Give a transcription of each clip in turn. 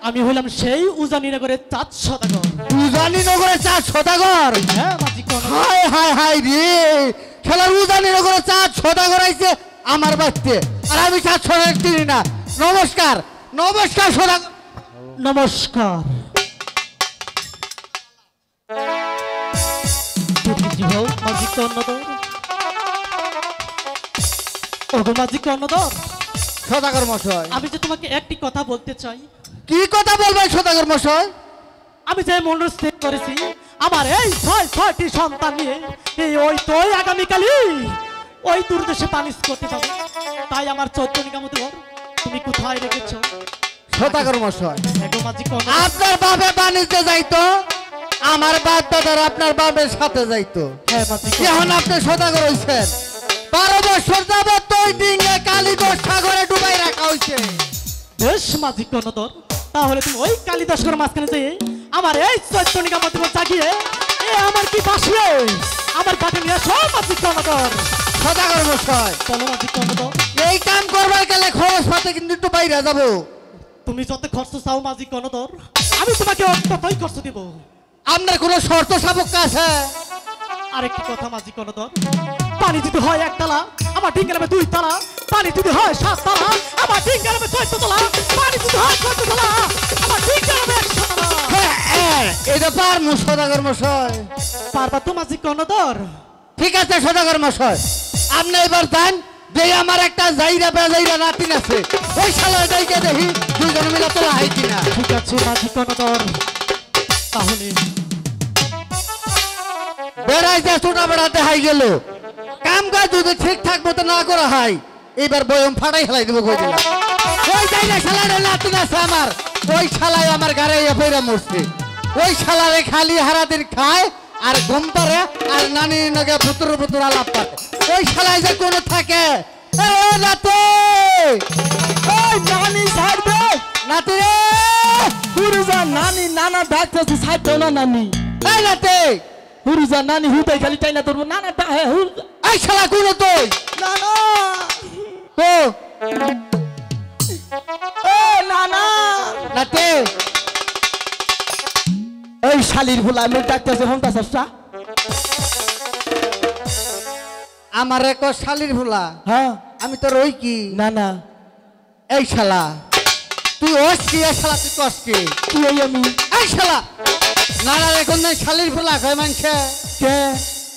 আমি হইলাম সেই উজানিনগরের চাঁদ সদাগর। উজানিনগরের চাঁদ সদাগর? হ্যাঁ মাঝি কোন। হায় হায় হায় রে, খেলার উজানিনগরের চাঁদ সদাগর আইছে আমার বাড়িতে, আর আমি চাঁদ সদাগর চিনি না। নমস্কার নমস্কার সদাগর। নমস্কার। মাঝি কর্ণধর, ওগো মাঝি কর্ণধর, সদাগর মশাই আমি যে তোমাকে একটি কথা বলতে চাই। কি কথা বলবেন সদাগর মশাই? আমি যে মনস্থির করেছি আমার এই ছয়টি সন্তান নিয়ে ওই তো আগামীকালই ওই দূরদেশে পানিশ করতে যাবে। তাই আমার 14 কামতঘর তুমি কোথায় রেখেছ? সদাগর মশাই এগো মাঝি কর্ণধর, আপনার বাপে বাণিজ্যে যাইতো, আমার বাপ দাদার আপনার বাপের সাথে যাইতো। হ্যাঁ মাঝি। এখন আপনি সদাগর হইছেন, 12 বছর যাবত তুই ডিঙে কালীঘর সাগরে ডুবাই রাখা হইছে। বেশ মাঝি কর্ণধর, তাহলে তুমি ওই কালিদাসগর মাঝখানে যেয়ে আমার এই 14 কামতঘর জাগিয়ে আমার কি বাসবে আমার কাছে নিয়ে এসো মাঝি কর্ণধর। সদাগর মশাই চলো মাঝি কর্ণধর, এই কাম করবার গেলে খরচ পাতে কিন্তু একটু বাইরে যাবো। তুমি যত খরচ চাও মাঝি কর্ণধর আমি তোমাকে ততই খরচ দিব। আপনার কোনো শর্ত সাপেক্ষ আছে? আরেকটি কথা মাঝি কর্ণধর, পানি যদি হয় 1 তালা আমার ডিঙ্গারামে 2 তালা, পানি যদি হয় 7 তালা আমার ডিঙ্গারামে 14 তালা, পানি যদি হয় 14 তালা আমার ডিঙ্গারামে 100 তালা। এটা পারমু সদাগর মশাই। পারবা তো মাঝি কর্ণধর? ঠিক আছে সদাগর মশাই, আপনি এবার যান, যে আমার একটা জাইরা বেজাইরা নাতিন আছে, ওই শালা যাইকে দেখি দুজনে মিলে তোলা হয় কিনা। ঠিক আছে মাঝি কর্ণধর, তাহলে বেড়াইতে ছোটা বেড়াতে হাই গেল, কাম কাজ যদি ঠিকঠাক মতো না করা হয় এবার বয়ম ফাটাই খেলাই দেবো কই দিলাম। ওই জাইরা শালারে নাতিন আছে আমার, ওই শালায় আমার গাড়ে ফেরা মরছে। ওই শালারে খালি হারাদিন খায় আর ঘুম পারে আর নানির নগে পুতুর পুতুর আলাপ পাতে। ওই শালায় যে কোনো থাকে নাতি, ওই নানি ছাড়বে নাতি রে, হুরুজা নানি নানা ডাকতেছে ছাড়তো না নানি। এই নাতি হুরুজা নানি হুদাই খালি টাইনা ধরবো নানা হ্যাঁ হুর। এই শালা কোনো তুই নানা ও নানা নাতি, এই শালির ভুলা আমি ডাকতেছে হন্তা সস্তা। আমার এক শালির ভুলা, হ্যাঁ আমি তোর ওই কি না না এই শালা তুই ওস কি, এই শালা তুই কস কি? কি এই আমি এই শালা নানা এখন শালির ভুলা কয় মানছে কে?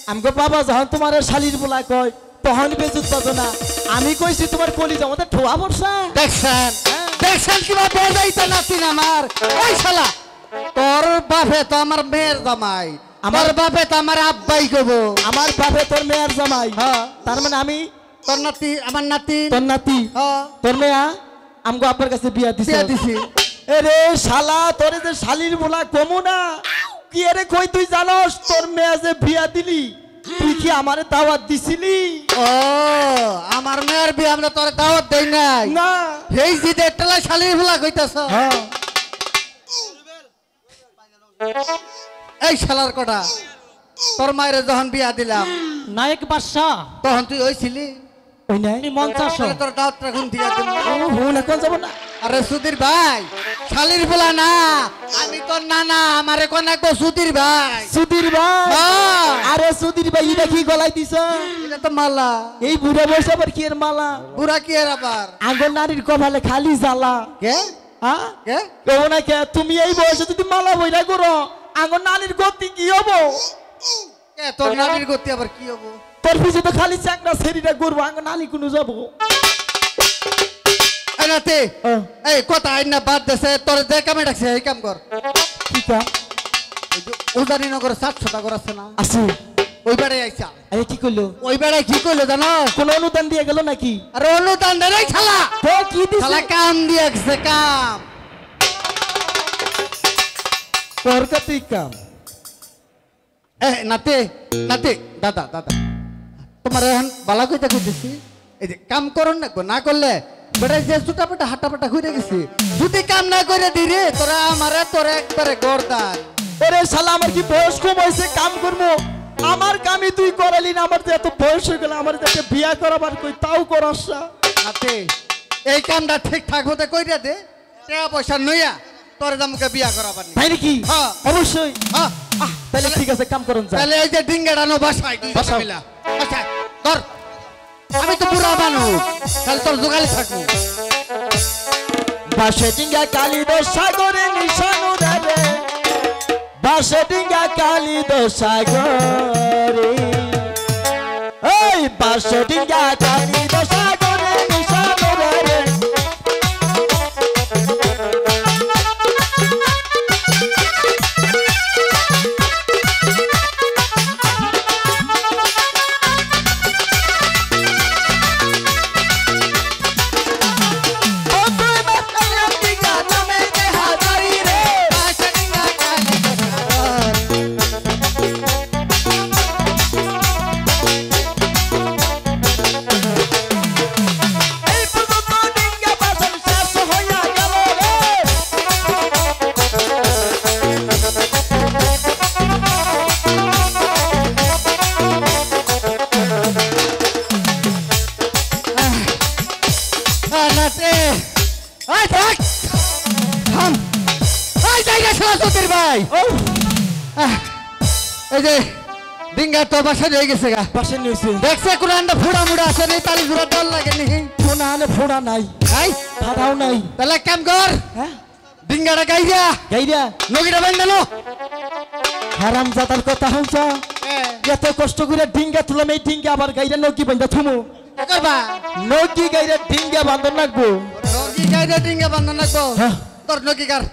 আমগো বাবা যখন তোমার শালির ভুলা কয় তখন বেজুত পাবো না। আমি কইছি তোমার কলিজা মধ্যে ঠোয়া বর্ষা। দেখছেন দেখছেন কিবা বেজাইতে নাতিন আমার। এই শালা তোর বাপে তো আমার মেয়ের জামাই, আমার বাপে তো আমার আব্বাই কব। আমার বাপে তোর মেয়ের জামাই, হ্যাঁ তার মানে আমি তোর নাতি, আমার নাতি তোর নাতি, হ্যাঁ তোর মেয়া আমগো আপনার কাছে বিয়া দিছে। বিয়া দিছি। এরে শালা তোরে যে শালির ভোলা কমু না কি এরে কই তুই জানোস তোর মেয়া যে বিয়া দিলি তুই কি আমারে দাওয়াত দিছিলি? ও আমার মেয়ের বিয়ে আমরা তোর দাওয়াত দেই নাই না এই যে দেখলা শালির ভুলা কইতাছ। হ্যাঁ এই শালার কটা তোর মায়ের যখন বিয়া দিলাম নায়ক বাদশাহ তখন তুই হইছিলি? ওই নাই মঞ্চাশ তোর দাওয়াতটা কোন দিয়া দিল? হুন এখন যাব না। আরে সুধীর ভাই শালির ভুলা না, আমি তোর নানা, আমারে কোন এক সুধীর ভাই। সুধীর ভাই? হ্যাঁ। আরে সুধীর ভাই এটা কি গলায় দিছ? এটা তো মালা। এই বুড়া বয়স আবার কি এর মালা? বুড়া কি এর আবার? আঙ্গন নারীর কপালে খালি জ্বালা। কে হ্যাঁ কে কেউ না কে তুমি এই বয়সে যদি মালা বইরা করো আঙ্গন নারীর গতি কি হবো? কে তোর নানির গতি আবার কি হবো? তোর পিছে তো খালি চাকরা সেরিটা করবো আঙ্গন নালি কোনো যাবো। এই নাতি এই কথা আইনা বাদ দেছে তোর যে কামে ডাকছে এই কাম কর। ঠিক আছে উদানি নগর 700 টাকা আছে না? আছে। ওই বেড়ে আইছা। আরে কি করলো? ওই বেড়ায় কি করলো জানো? কোন অনুদান দিয়ে গেল নাকি? আরে অনুদান দে রে শালা। তো কি দিছে? শালা কাম দিয়েছে কাম। তোর কতই কাম। নাতি নাতি দাদা দাদা তোমার এখন বালা কইতা কইতেছি, এই যে কাম করুন না, না করলে বেটা যে চুটা পেটা হাঁটা পেটা ঘুরে গেছে যদি কাম না করে দিরে তোরা আমারে তোরা একবারে গর্দান ওরে শালা আমার কি বয়স কম হয়েছে কাম করবো আমার কামই তুই করালি না আমার যে এত বয়স হয়ে গেল আমার যে একটা বিয়া করাবার কই তাও করাস না হাতে এই কামটা ঠিকঠাক হতে কইরা দে টাকা পয়সা নইয়া তোর দামকে বিয়া করাবার নি তাই নাকি হ্যাঁ। অবশ্যই হ্যাঁ তাহলে ঠিক আছে কাম করুন যা তাহলে এই যে ডিঙ্গাড়ানো বাসায় দুই বাসাও। মিলা আচ্ছা ধর আমি তো পুরা মানুষ তাহলে তোর জোগালি থাকবো বাসে ডিঙ্গা কালী দো সাগরে নিশানো দেবে বাসে ডিঙ্গা কালী দো সাগরে এই বাসে ডিঙ্গা কালী দো সাগরে নিশানো দেবে নাতে আই থাক থাম আই জায়গা ছাড়া তোদের ভাই এই যে ডিঙ্গা তো বাসা হয়ে গেছে গা বাসে নিয়েছে দেখছে কোন আন্ডা ফোড়া মুড়া আছে নি তালি জোড়া ডল লাগে নি ফোনা হলে ফোড়া নাই আই ফাটাও নাই তাহলে এক কাম কর হ্যাঁ ডিঙ্গাটা গাইয়া গাইরা নগিটা বান্ধালো হারাম জাতার কথা হইছা এত কষ্ট করে ডিঙ্গা তুলাম এই ডিঙ্গা আবার গাইরা নকি বান্ধা থুমু করবা নকি গাইরা ডিঙ্গা বান্ধন রাখবো নগি গাইয়া ডিঙ্গা বান্ধন রাখবো হ্যাঁ। তোর নকি কার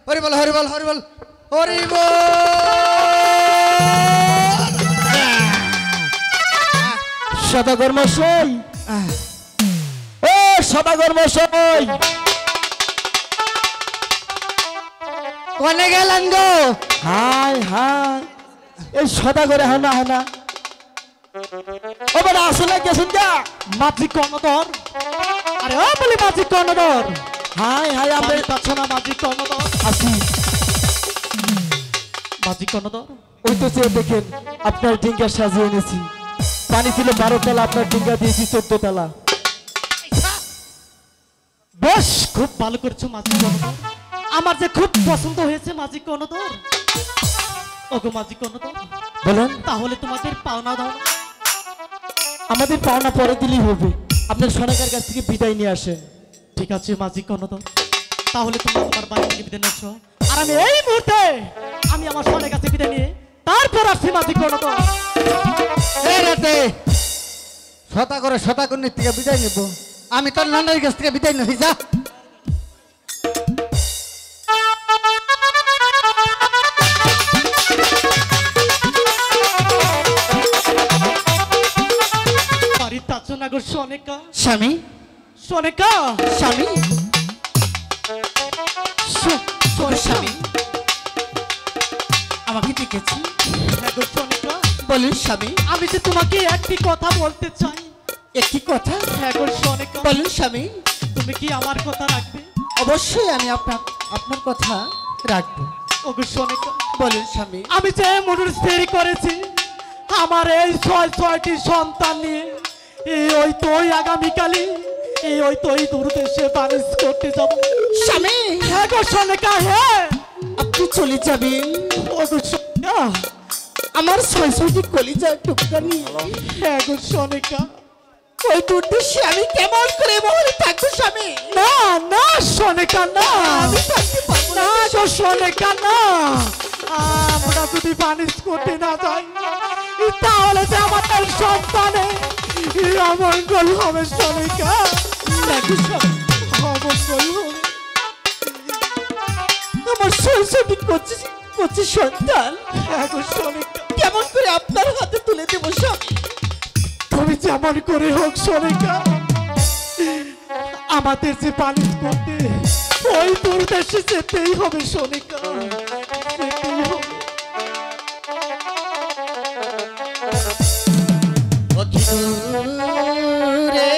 হরি বল হরি বল হরি বল হরি বল সদাগর মশাই ও সদাগর মশাই কোনে গেলেন গো হাই হাই এই সদাগরে হানা হানা ও বড় আসলে গেছেন যা মাঝি কর্ণধর আরে ও বলি মাঝি কর্ণধর হাই হাই আমরা আমি পাচ্ছ না মাঝি কর্ণধর আসি মাঝি কর্ণধর ওই তো চেয়ে দেখেন আপনার ডিঙ্গা সাজিয়ে এনেছি পানি ছিল 12 তলা আপনার ডিঙ্গা দিয়েছি 14 তলা বেশ খুব ভালো করেছো মাঝি কর্ণধর আমার যে খুব পছন্দ হয়েছে মাঝি কর্ণধর ওগো মাঝি কর্ণধর বলেন তাহলে তোমাদের পাওনা দাও না? আমাদের পাওনা পরে দিলেই হবে আপনার সোনাকার কাছ থেকে বিদায় নিয়ে আসেন ঠিক আছে মাঝি কর্ণধর তাহলে তোমরা তোমার বাড়ি থেকে বিদায় নিচ্ছ আর আমি এই মুহূর্তে আমি আমার সোনার কাছে বিদায় নিয়ে তারপর আসছি মাঝি কর্ণধর এই রাতে শতাকর্ণের থেকে বিদায় নেব আমি তোর নানার কাছ থেকে বিদায় নেই যা বাড়ির তাচনাগর সোনেকা স্বামী সোনেকা স্বামী স্বামী আমাকে ডেকেছি সোনেকা বলুন স্বামী আমি যে তোমাকে একটি কথা বলতে চাই একটি কথা হ্যাঁ গো সোনেকা বলুন স্বামী তুমি কি আমার কথা রাখবে অবশ্যই আমি আপনার কথা রাখবো ওগো সোনেকা বলুন স্বামী আমি যে মনুর স্থির করেছি আমার এই ছয়টি সন্তান নিয়ে এই ওই তোই আগামীকালই এই ওই তোই দূরদেশে বানিজ করতে যাব স্বামী হ্যাঁ গো সোনেকা হ্যাঁ আপনি চলে যাবেন ওগো সোনেকা আমার ছয়টি কলিজার টুকরা নিয়ে হ্যাঁ গো সোনেকা ওই দুর্দেশে আমি কেমন করে মহলে থাকবো স্বামী না না সোনেকা না আমি থাকতে পারবো না গো সোনেকা না আমরা যদি বানিজ করতে না যাই তাহলে যে আমাদের সন্তানে অমঙ্গল হবে সোনেকা অমঙ্গল হবে আমার শৈশবী কচি সন্তান হ্যাঁ গো সোনেকা কেমন করে আপনার হাতে তুলে দেবো স্বামী তুমি যেমন করে হোক সোনেকা আমাদের যে বানিজ করতে ওই দূরদেশে যেতেই হবে সোনেকা যেতেই হবে অতি দূরে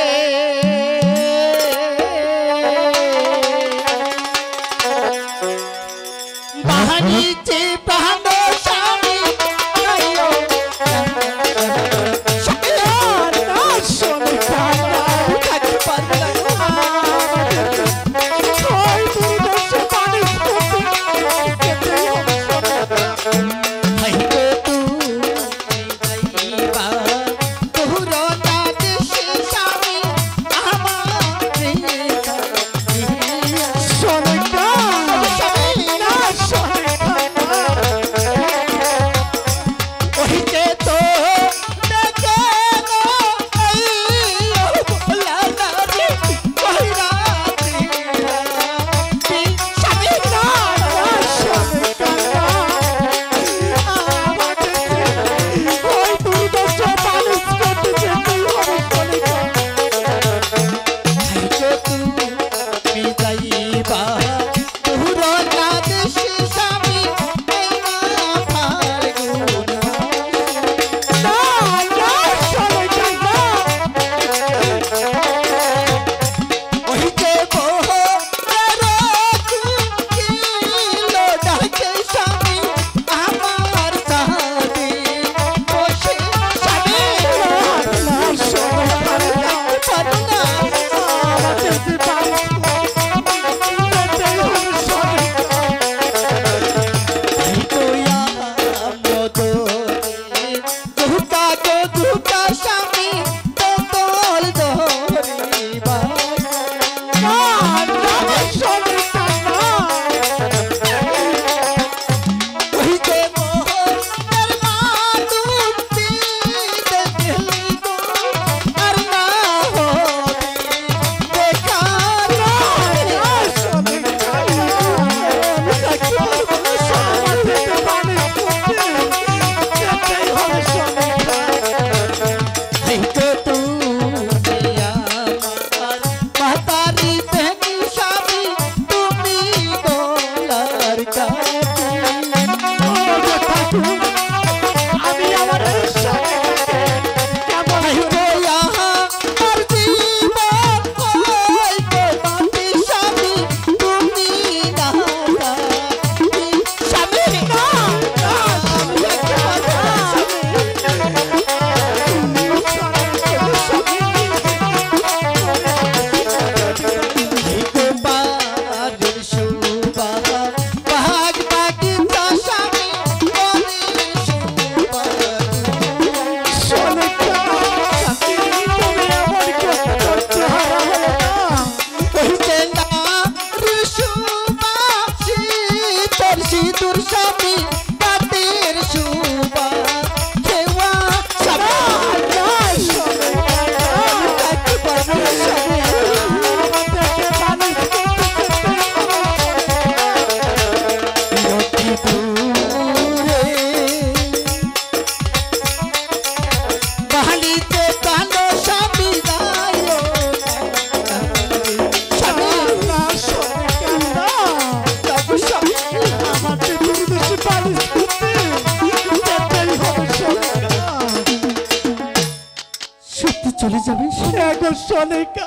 হ্যাঁ গো সোনিকা,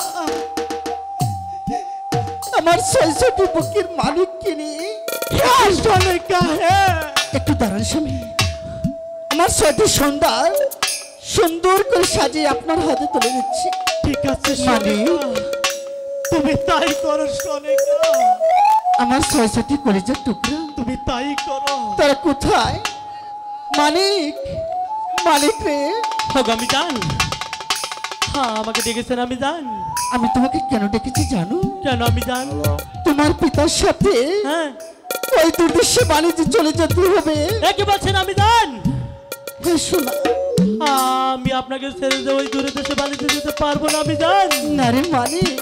আমার শৈশবী বুকের মালিক কিনি। হ্যাঁ সোনিকা, হ্যাঁ। একটু দাঁড়ান স্বামী, আমার সতী সন্ধ্যা সুন্দর করে সাজিয়ে আপনার হাতে তুলে দিচ্ছি। ঠিক আছে মালিক। সোনিকা, তুমি তাই করো সোনিকা, আমার সরস্বতী কলেজের টুকরা, তুমি তাই করো। তারা কোথায়? মালিক, মালিক রে, আমি জান, হ্যাঁ আমাকে ডেকেছেন আমি জান। আমি তোমাকে কেন ডেকেছি জানো? কেন আমি জান? তোমার পিতার সাথে হ্যাঁ, ওই দুর্দেশে বাণিজ্যে চলে যেতে হবে। কি বলছেন আমি জান? হ্যাঁ শোনা, আমি আপনাকে ছেড়ে দিয়ে ওই দূরে দেশে বাড়িতে যেতে পারবো না আমি জান। না রে মালিক,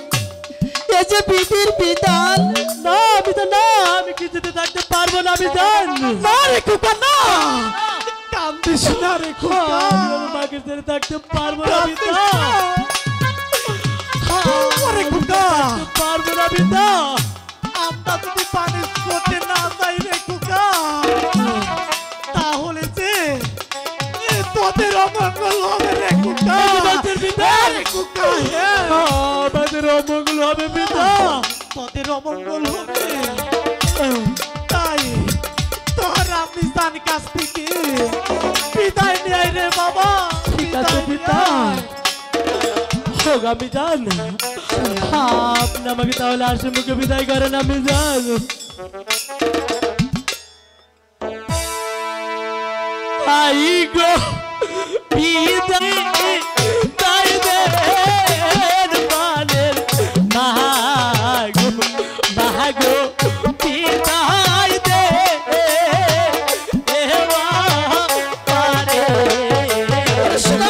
এ যে বিধির বিধান। না আমি তো না, আমি কিছুতে থাকতে পারবো না আমি জান। না রে খোকা, না কান্দিস না রে খোকা, আমি আমার মাকে ছেড়ে থাকতে পারবো না আমি জান। আরে খোকা, পারবো না আমি জান। আমরা যদি পানি করতে না যাই রে খোকা, তাহলে যে তোদের অমঙ্গল হবে রে খোকা। রে খোকা, আমাদের অমঙ্গল হবে পিতা, তোদের অমঙ্গল হবে। তাই তোর আপনি তার কাছ থেকে বিদায় নিয়ে রে বাবা। আমি জান, আপনি আমাকে তাহলে আসে মুখে বিদায় করেন আমি জান। আই গো বিদায় তাই দেন মানের মাগো মাগো বিদায় দে এওয়া পারে। শোনা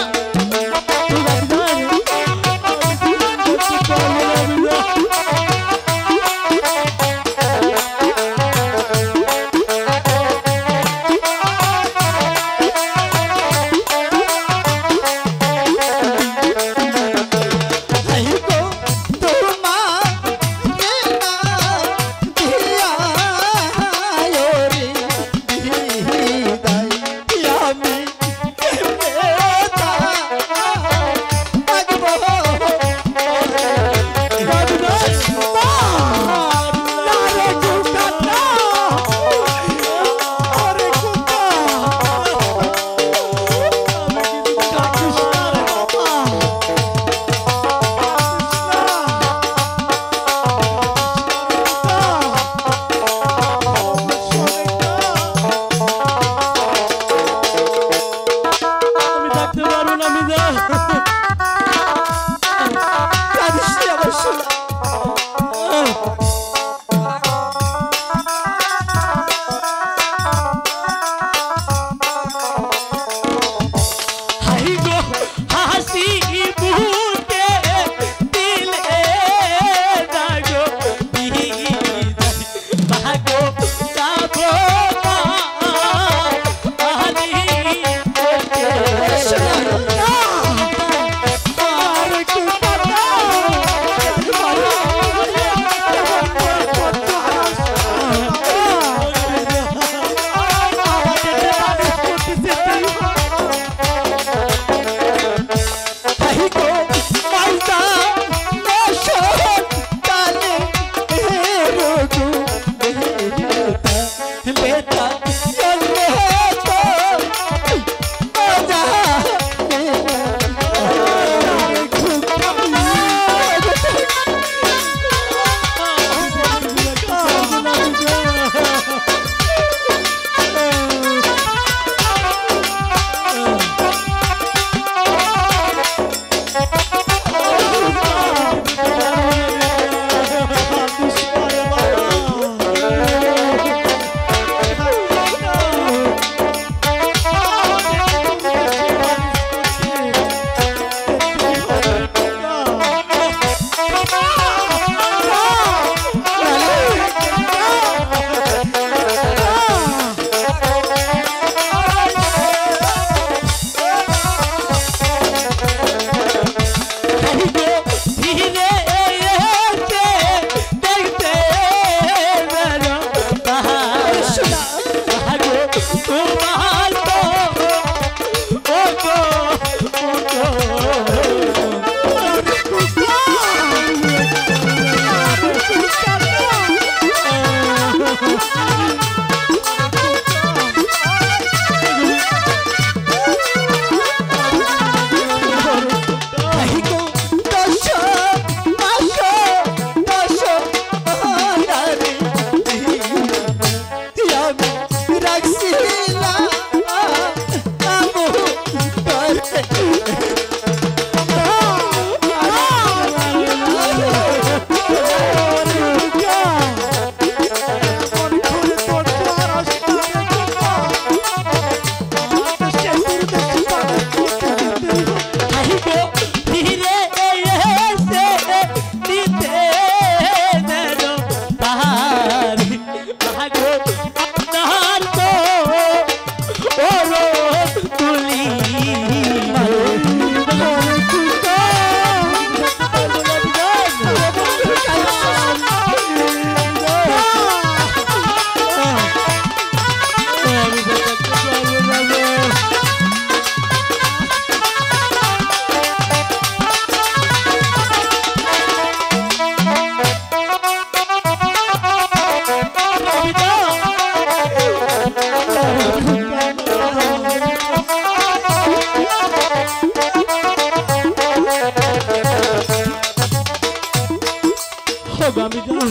ওগো আমি জান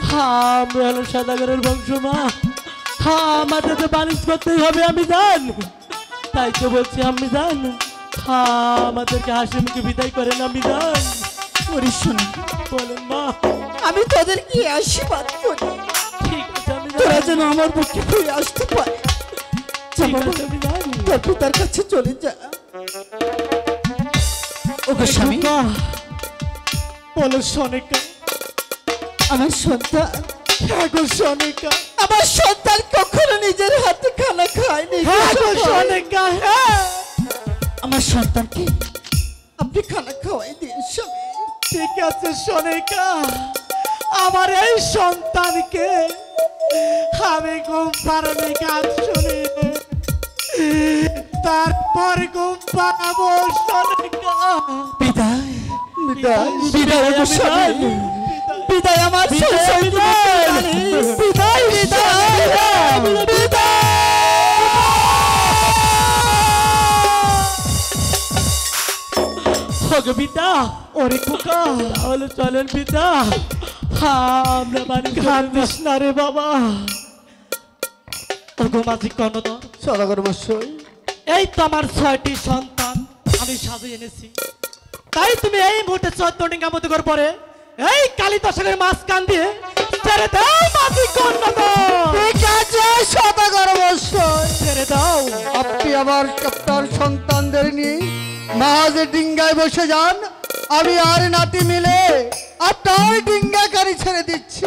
হ্যাঁ আমরা হলো সদাগরের বংশ মা হ্যাঁ আমাদের তো বাণিজ্য করতেই হবে আমি জান তাই তো বলছি আমি জান হ্যাঁ আমাদেরকে হাসি মুখে বিদায় করেন আমি জান ওরে শোনা বলেন মা আমি তোদেরকে আশীর্বাদ করি ঠিক আছে আমি তোরা জান যেন আমার পক্ষে ফিরে আসতে পারে ঠিক আছে আমি জান তোর পিতার কাছে চলে যা ওগো স্বামী বলো সনিকা আমার সন্তান হ্যাঁ গো সনিকা আমার সন্তান কখনো নিজের হাতে খানা খায়নি হ্যাঁ গো সনিকা হ্যাঁ আমার সন্তানকে আপনি খানা খাওয়াই দিন স্বামী ঠিক আছে সনিকা আমার এই সন্তানকে আমি ঘুম পাড়ানি গান শুনি তারপর ঘুম পাড়াবো সনিকা বিদায় বিদায়, বিদায় ওগো স্বামী বিদায় আমার শৈশব বিদায় বিদায় ওগো পিতা ওরে কুকা তাহলে চলেন পিতা আমরা বাড়ি খান্দিস না রে বাবা ওগো মাঝি কর্ণধর সদাগর মশাই এই তো আমার 6টি সন্তান আমি সাজিয়ে এনেছি তাই তুমি এই মুহূর্তে 14 ডিঙ্গা মতো করে পরে এই কালী দশকের মাঝখান দিয়ে ছেড়ে দাও মাঝি কর্ণধর ঠিক আছে সদাগর মশাই ছেড়ে দাও আপনি আবার আপনার সন্তানদের নিয়ে মাঝে ডিঙ্গায় বসে যান আমি আর নাতি মিলে আপনার ডিঙ্গা গাড়ি ছেড়ে দিচ্ছি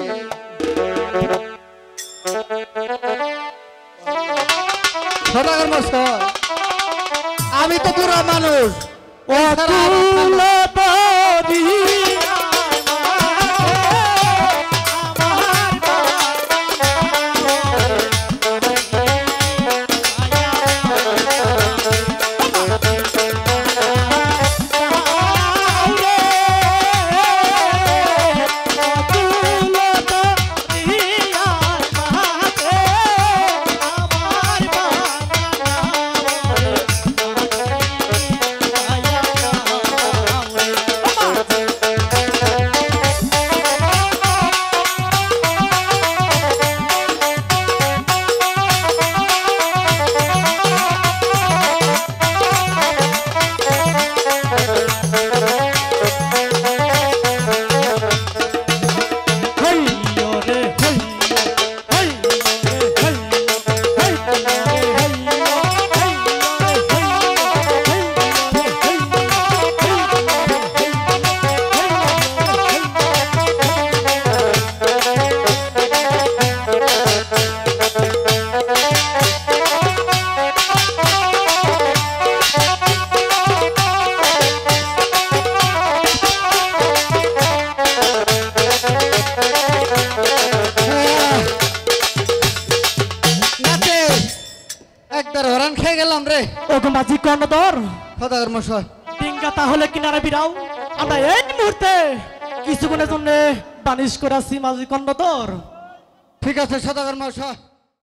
সদাগর মশাই আমি তো বুড়া মানুষ ও ছাড়া আর থাকবো না। একবার হরান খেয়ে গেলাম রে ওগো মাঝি কর্ণধর সদাগর মশাই ডিঙ্গা তাহলে কিনারে বিরাও আমরা এই মুহূর্তে কিছুক্ষণের জন্য বানিশ করাছি মাঝি কর্ণধর ঠিক আছে সদাগর মশাই